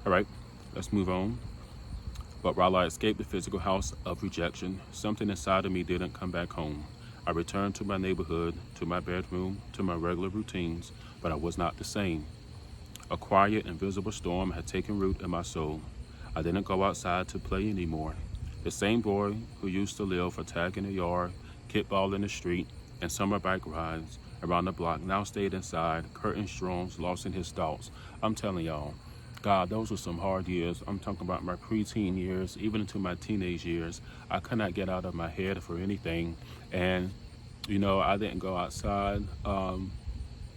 All right, let's move on. But while I escaped the physical house of rejection, something inside of me didn't come back home. I returned to my neighborhood, to my bedroom, to my regular routines, but I was not the same. A quiet, invisible storm had taken root in my soul. I didn't go outside to play anymore. The same boy who used to live for tag in the yard, kickball in the street, and summer bike rides around the block now stayed inside, curtains drawn, lost in his thoughts. I'm telling y'all, God, those were some hard years. I'm talking about my preteen years, even into my teenage years. I could not get out of my head for anything. And, I didn't go outside.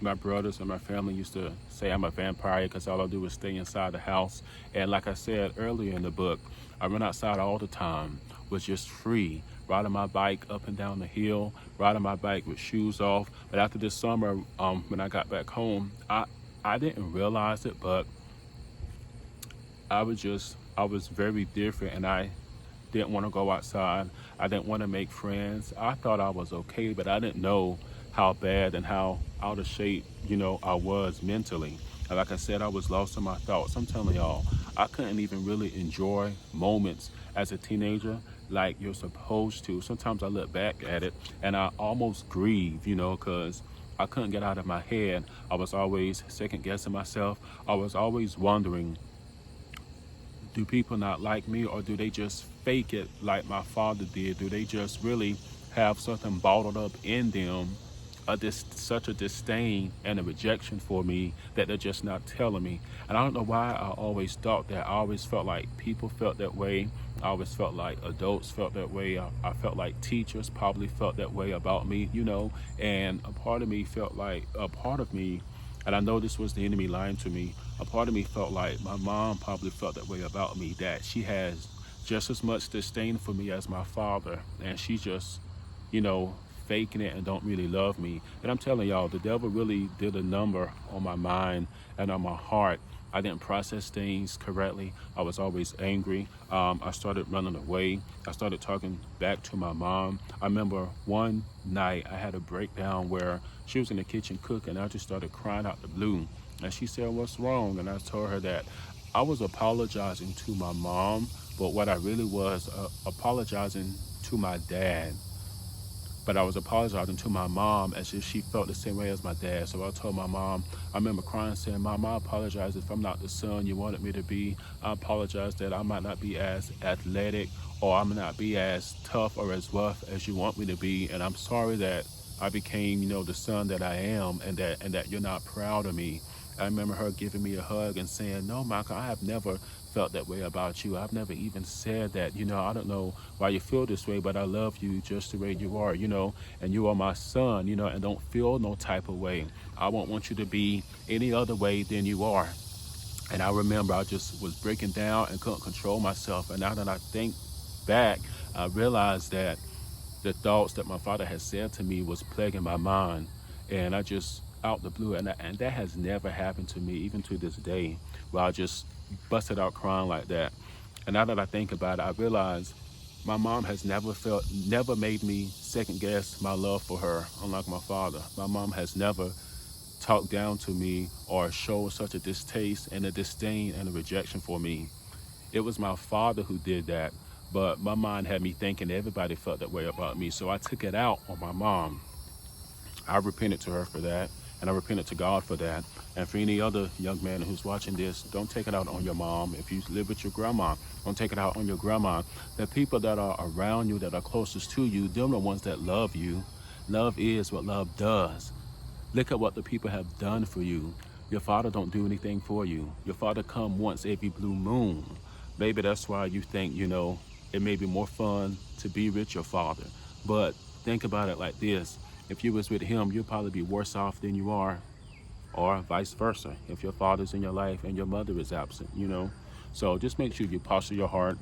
My brothers and my family used to say I'm a vampire because all I do is stay inside the house. And like I said earlier in the book, I run outside all the time, was just free, riding my bike up and down the hill, riding my bike with shoes off. But after this summer, when I got back home, I didn't realize it, but I was very different, and I didn't want to go outside. I didn't want to make friends. I thought I was okay, but I didn't know how bad and how out of shape, I was mentally. And like I said, I was lost in my thoughts. I'm telling y'all, I couldn't even really enjoy moments as a teenager like you're supposed to. Sometimes I look back at it and I almost grieve, because I couldn't get out of my head. I was always second guessing myself. I was always wondering, do people not like me, or do they just fake it like my father did? Do they just really have something bottled up in them, such a disdain and a rejection for me that they're just not telling me? And I don't know why I always thought that. I always felt like people felt that way. I always felt like adults felt that way. I felt like teachers probably felt that way about me, and a part of me felt like and I know this was the enemy lying to me. A part of me felt like my mom probably felt that way about me, that she has just as much disdain for me as my father, and she just, faking it and don't really love me. And I'm telling y'all, the devil really did a number on my mind and on my heart. I didn't process things correctly. I was always angry. I started running away. I started talking back to my mom. I remember one night I had a breakdown where she was in the kitchen cooking. I just started crying out the blue. And she said, "What's wrong?" And I told her that I was apologizing to my mom, but what I really was apologizing to my dad. But I was apologizing to my mom as if she felt the same way as my dad. So I told my mom, I remember crying, saying, "Mom, I apologize if I'm not the son you wanted me to be. I apologize that I might not be as athletic, or I might not be as tough or as rough as you want me to be. And I'm sorry that I became, the son that I am, and that you're not proud of me." I remember her giving me a hug and saying, "No, Michael, I have never felt that way about you. I've never even said that. I don't know why you feel this way, but I love you just the way you are, and you are my son, and don't feel no type of way. I won't want you to be any other way than you are." And I remember I just was breaking down and couldn't control myself. And now that I think back, I realized that the thoughts that my father had said to me was plaguing my mind. And I just, out the blue, and that has never happened to me, even to this day, where I just busted out crying like that. And now that I think about it, I realize my mom has never made me second guess my love for her, unlike my father. My mom has never talked down to me or showed such a distaste and a disdain and a rejection for me. It was my father who did that, but my mind had me thinking everybody felt that way about me, so I took it out on my mom. I repented to her for that, and I repented to God for that. And for any other young man who's watching this, don't take it out on your mom. If you live with your grandma, don't take it out on your grandma. The people that are around you, that are closest to you, they're the ones that love you. Love is what love does. Look at what the people have done for you. Your father don't do anything for you. Your father come once every blue moon. Maybe that's why you think, it may be more fun to be with your father. But think about it like this. If you was with him, you'd probably be worse off than you are, or vice versa, if your father's in your life and your mother is absent. So just make sure you posture your heart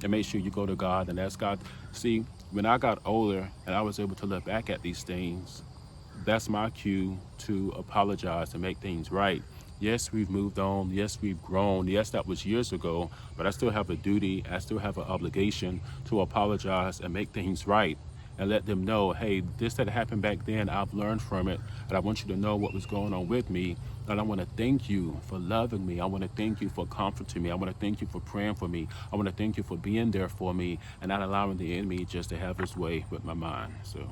and make sure you go to God and ask God. See, when I got older and I was able to look back at these things, that's my cue to apologize and make things right. Yes, we've moved on. Yes, we've grown. Yes, that was years ago, but I still have a duty. I still have an obligation to apologize and make things right and let them know, hey, this that happened back then, I've learned from it, and I want you to know what was going on with me. And I want to thank you for loving me. I want to thank you for comforting me. I want to thank you for praying for me. I want to thank you for being there for me and not allowing the enemy just to have his way with my mind. So